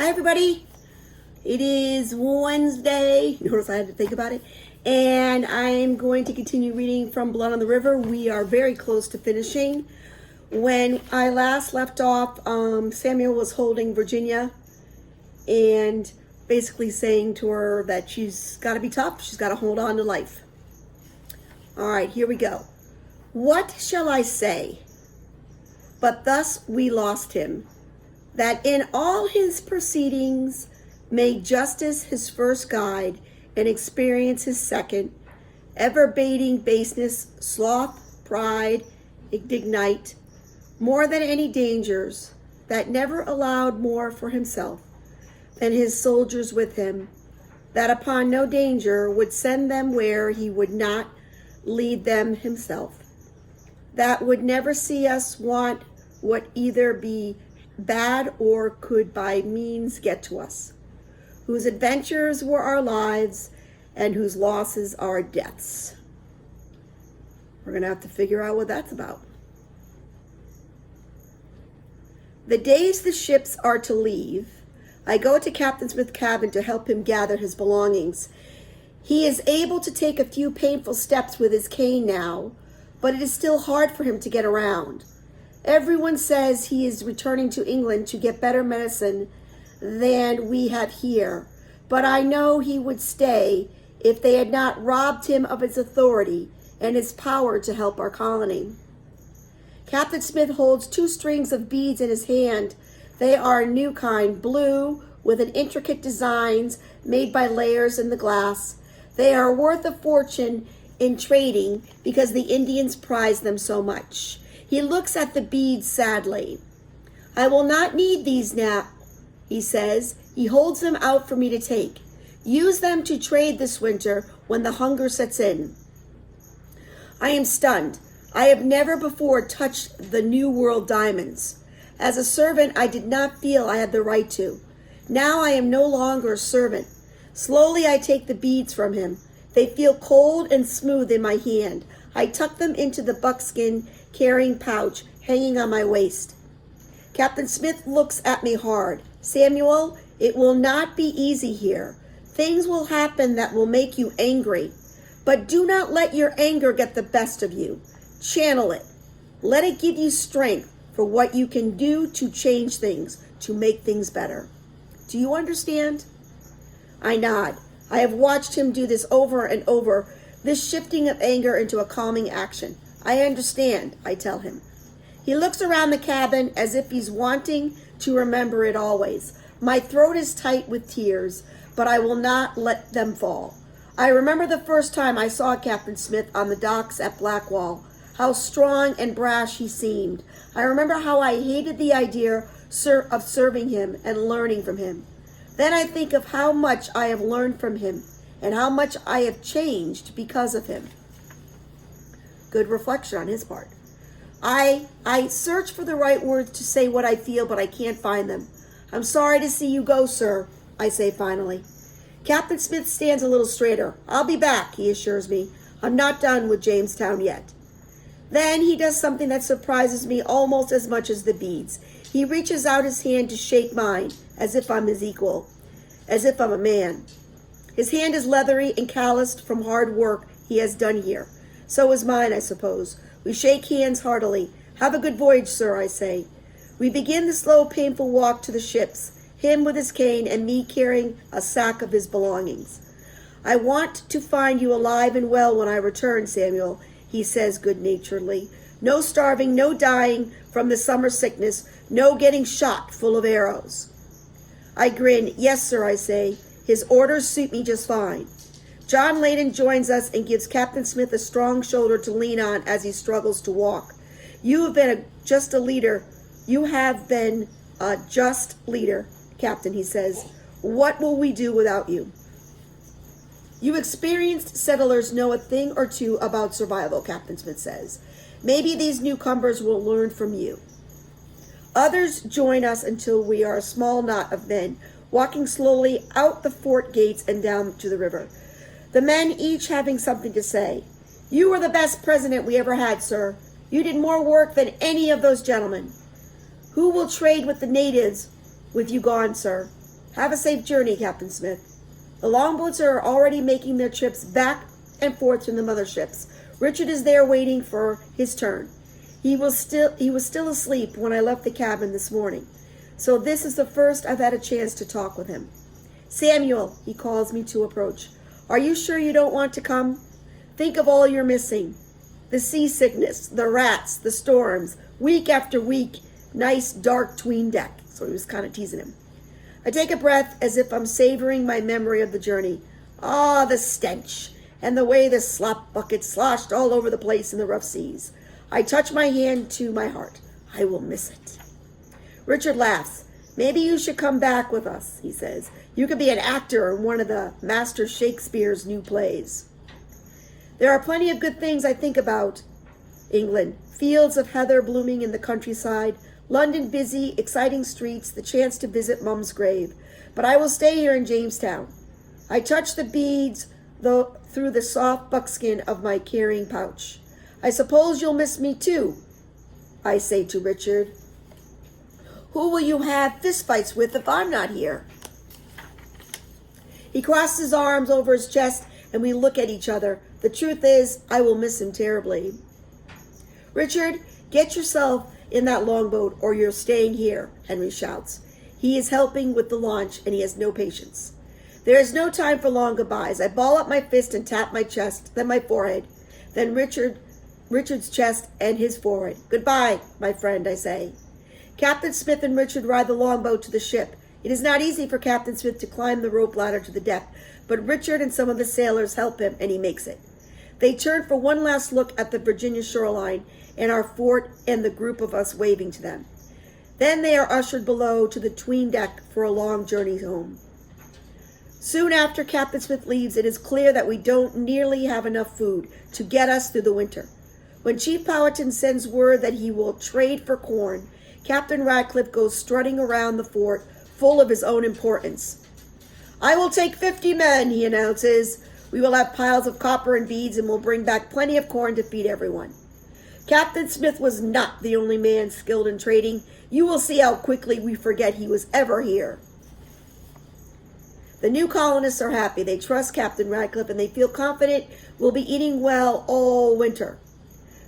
Hi everybody, it is Wednesday. Notice I had to think about it. And I'm going to continue reading from Blood on the River. We are very close to finishing. When I last left off, Samuel was holding Virginia and basically saying to her that she's got to be tough. She's got to hold on to life. All right, here we go. What shall I say? But thus we lost him, that in all his proceedings made justice his first guide, and experience his second, ever bating baseness, sloth, pride, indignite, more than any dangers, that never allowed more for himself than his soldiers with him, that upon no danger would send them where he would not lead them himself, that would never see us want what either be bad or could by means get to us, whose adventures were our lives and whose losses our deaths. We're going to have to figure out what that's about. The days the ships are to leave, I go to Captain Smith's cabin to help him gather his belongings. He is able to take a few painful steps with his cane now, but it is still hard for him to get around. Everyone says he is returning to England to get better medicine than we have here, but I know he would stay if they had not robbed him of his authority and his power to help our colony. Captain Smith holds 2 strings of beads in his hand. They are a new kind, blue, with an intricate designs made by layers in the glass. They are worth a fortune in trading because the Indians prize them so much. He looks at the beads sadly. I will not need these now, he says. He holds them out for me to take. Use them to trade this winter when the hunger sets in. I am stunned. I have never before touched the New World diamonds. As a servant, I did not feel I had the right to. Now I am no longer a servant. Slowly I take the beads from him. They feel cold and smooth in my hand. I tuck them into the buckskin carrying pouch hanging on my waist. Captain Smith looks at me hard. Samuel, it will not be easy here. Things will happen that will make you angry, but do not let your anger get the best of you. Channel it. Let it give you strength for what you can do to change things, to make things better. Do you understand? I nod. I have watched him do this over and over, this shifting of anger into a calming action. I understand, I tell him. He looks around the cabin as if he's wanting to remember it always. My throat is tight with tears, but I will not let them fall. I remember the first time I saw Captain Smith on the docks at Blackwall, how strong and brash he seemed. I remember how I hated the idea of serving him and learning from him. Then I think of how much I have learned from him and how much I have changed because of him. Good reflection on his part. I search for the right words to say what I feel, but I can't find them. I'm sorry to see you go, sir, I say finally. Captain Smith stands a little straighter. I'll be back, he assures me. I'm not done with Jamestown yet. Then he does something that surprises me almost as much as the beads. He reaches out his hand to shake mine, as if I'm his equal, as if I'm a man. His hand is leathery and calloused from hard work he has done here. So is mine, I suppose. We shake hands heartily. Have a good voyage, sir, I say. We begin the slow, painful walk to the ships, him with his cane and me carrying a sack of his belongings. I want to find you alive and well when I return, Samuel, he says good-naturedly. No starving, no dying from the summer sickness, no getting shot full of arrows. I grin. Yes, sir, I say. His orders suit me just fine. John Layden joins us and gives Captain Smith a strong shoulder to lean on as he struggles to walk. You have been just a leader. You have been a just leader, Captain, he says. What will we do without you? You experienced settlers know a thing or two about survival, Captain Smith says. Maybe these newcomers will learn from you. Others join us until we are a small knot of men, walking slowly out the fort gates and down to the river. The men each having something to say. You were the best president we ever had, sir. You did more work than any of those gentlemen. Who will trade with the natives with you gone, sir? Have a safe journey, Captain Smith. The longboats are already making their trips back and forth from the motherships. Richard is there waiting for his turn. He was still asleep when I left the cabin this morning, so this is the first I've had a chance to talk with him. Samuel, he calls me to approach. Are you sure you don't want to come? Think of all you're missing. The seasickness, the rats, the storms, week after week, nice dark 'tween deck. So he was kind of teasing him. I take a breath as if I'm savoring my memory of the journey. Ah, the stench, and the way the slop bucket sloshed all over the place in the rough seas. I touch my hand to my heart. I will miss it. Richard laughs. Maybe you should come back with us, he says. You could be an actor in one of the Master Shakespeare's new plays. There are plenty of good things I think about. England, fields of heather blooming in the countryside, London busy, exciting streets, the chance to visit Mum's grave. But I will stay here in Jamestown. I touch the beads through the soft buckskin of my carrying pouch. I suppose you'll miss me too, I say to Richard. Who will you have fistfights with if I'm not here? He crosses his arms over his chest and we look at each other. The truth is, I will miss him terribly. Richard, get yourself in that longboat or you're staying here, Henry shouts. He is helping with the launch and he has no patience. There is no time for long goodbyes. I ball up my fist and tap my chest, then my forehead, then Richard's chest and his forehead. Goodbye, my friend, I say. Captain Smith and Richard ride the longboat to the ship. It is not easy for Captain Smith to climb the rope ladder to the deck, but Richard and some of the sailors help him and he makes it. They turn for one last look at the Virginia shoreline and our fort and the group of us waving to them. Then they are ushered below to the 'tween deck for a long journey home. Soon after Captain Smith leaves, it is clear that we don't nearly have enough food to get us through the winter. When Chief Powhatan sends word that he will trade for corn, Captain Radcliffe goes strutting around the fort, full of his own importance. I will take 50 men, he announces. We will have piles of copper and beads and will bring back plenty of corn to feed everyone. Captain Smith was not the only man skilled in trading. You will see how quickly we forget he was ever here. The new colonists are happy. They trust Captain Radcliffe and they feel confident we'll be eating well all winter.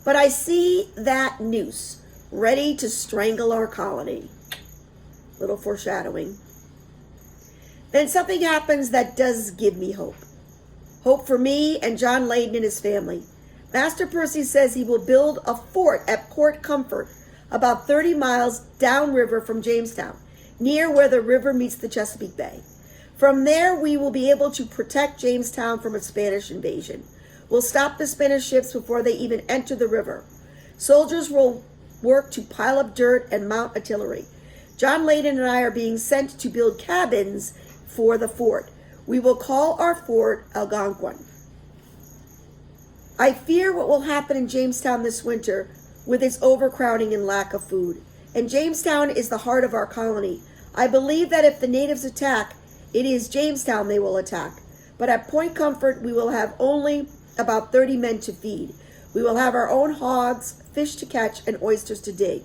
But I see that noose ready to strangle our colony. Little foreshadowing. Then something happens that does give me hope. Hope for me and John Layden and his family. Master Percy says he will build a fort at Port Comfort, about 30 miles downriver from Jamestown, near where the river meets the Chesapeake Bay. From there, we will be able to protect Jamestown from a Spanish invasion. We'll stop the Spanish ships before they even enter the river. Soldiers will work to pile up dirt and mount artillery. John Layden and I are being sent to build cabins for the fort. We will call our fort Algonquin. I fear what will happen in Jamestown this winter with its overcrowding and lack of food. And Jamestown is the heart of our colony. I believe that if the natives attack, it is Jamestown they will attack. But at Point Comfort, we will have only about 30 men to feed. We will have our own hogs, fish to catch, and oysters to dig.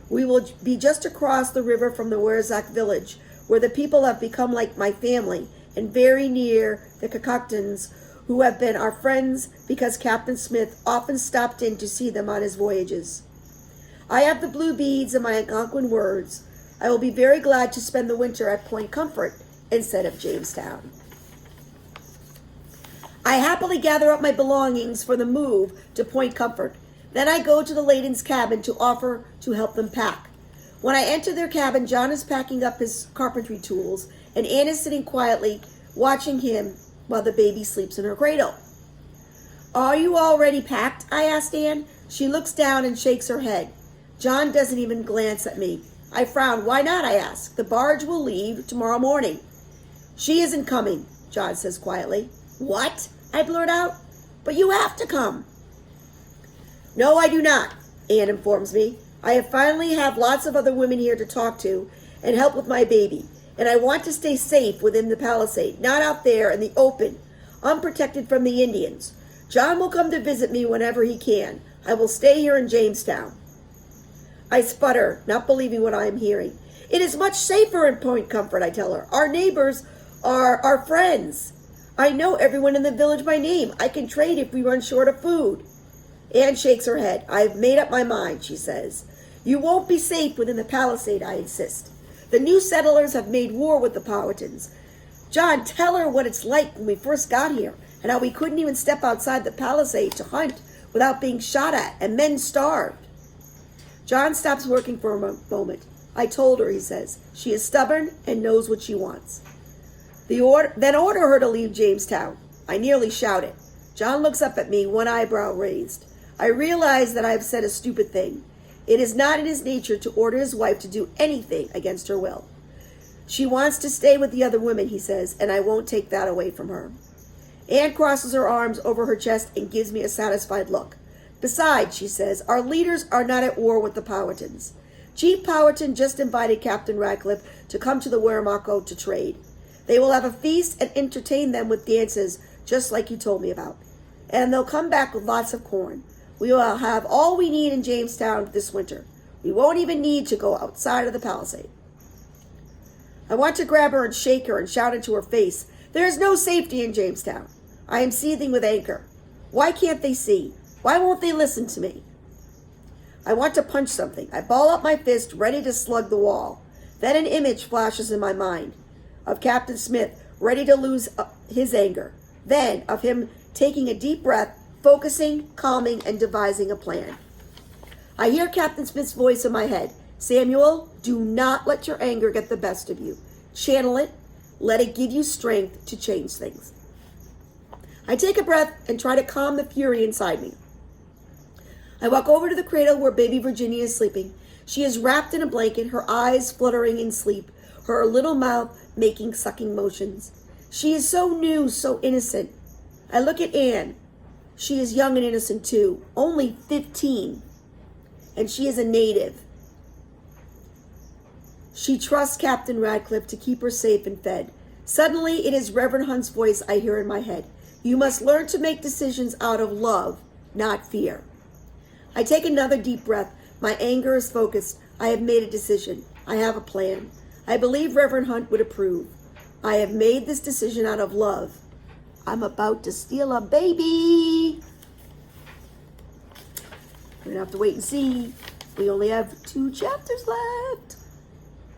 We will be just across the river from the Wurzac village, where the people have become like my family, and very near the Cocktons, who have been our friends because Captain Smith often stopped in to see them on his voyages. I have the blue beads and my Algonquin words. I will be very glad to spend the winter at Point Comfort instead of Jamestown. I happily gather up my belongings for the move to Point Comfort. Then I go to the Layden's cabin to offer to help them pack. When I enter their cabin, John is packing up his carpentry tools, and Anne is sitting quietly watching him while the baby sleeps in her cradle. Are you already packed? I asked Anne. She looks down and shakes her head. John doesn't even glance at me. I frown. Why not? I ask. The barge will leave tomorrow morning. She isn't coming, John says quietly. What? I blurt out. But you have to come. No, I do not, Anne informs me. I finally have lots of other women here to talk to and help with my baby. And I want to stay safe within the palisade, not out there in the open, unprotected from the Indians. John will come to visit me whenever he can. I will stay here in Jamestown. I sputter, not believing what I am hearing. It is much safer in Point Comfort, I tell her. Our neighbors are our friends. I know everyone in the village by name. I can trade if we run short of food. Anne shakes her head. I've made up my mind, she says. You won't be safe within the palisade, I insist. The new settlers have made war with the Powhatans. John, tell her what it's like when we first got here, and how we couldn't even step outside the palisade to hunt without being shot at, and men starved. John stops working for a moment. I told her, he says. She is stubborn and knows what she wants. Then order her to leave Jamestown. I nearly shouted. John looks up at me, one eyebrow raised. I realize that I have said a stupid thing. It is not in his nature to order his wife to do anything against her will. She wants to stay with the other women, he says, and I won't take that away from her. Anne crosses her arms over her chest and gives me a satisfied look. Besides, she says, our leaders are not at war with the Powhatans. Chief Powhatan just invited Captain Radcliffe to come to the Wiramaco to trade. They will have a feast and entertain them with dances, just like you told me about. And they'll come back with lots of corn. We will have all we need in Jamestown this winter. We won't even need to go outside of the palisade. I want to grab her and shake her and shout into her face, there is no safety in Jamestown. I am seething with anger. Why can't they see? Why won't they listen to me? I want to punch something. I ball up my fist, ready to slug the wall. Then an image flashes in my mind of Captain Smith, ready to lose his anger. Then of him taking a deep breath, focusing, calming, and devising a plan. I hear Captain Smith's voice in my head. Samuel, do not let your anger get the best of you. Channel it. Let it give you strength to change things. I take a breath and try to calm the fury inside me. I walk over to the cradle where baby Virginia is sleeping. She is wrapped in a blanket, her eyes fluttering in sleep, her little mouth making sucking motions. She is so new, so innocent. I look at Anne. She is young and innocent too, only 15, and she is a native. She trusts Captain Radcliffe to keep her safe and fed. Suddenly, it is Reverend Hunt's voice I hear in my head. You must learn to make decisions out of love, not fear. I take another deep breath. My anger is focused. I have made a decision. I have a plan. I believe Reverend Hunt would approve. I have made this decision out of love. I'm about to steal a baby. We're going to have to wait and see. We only have 2 chapters left.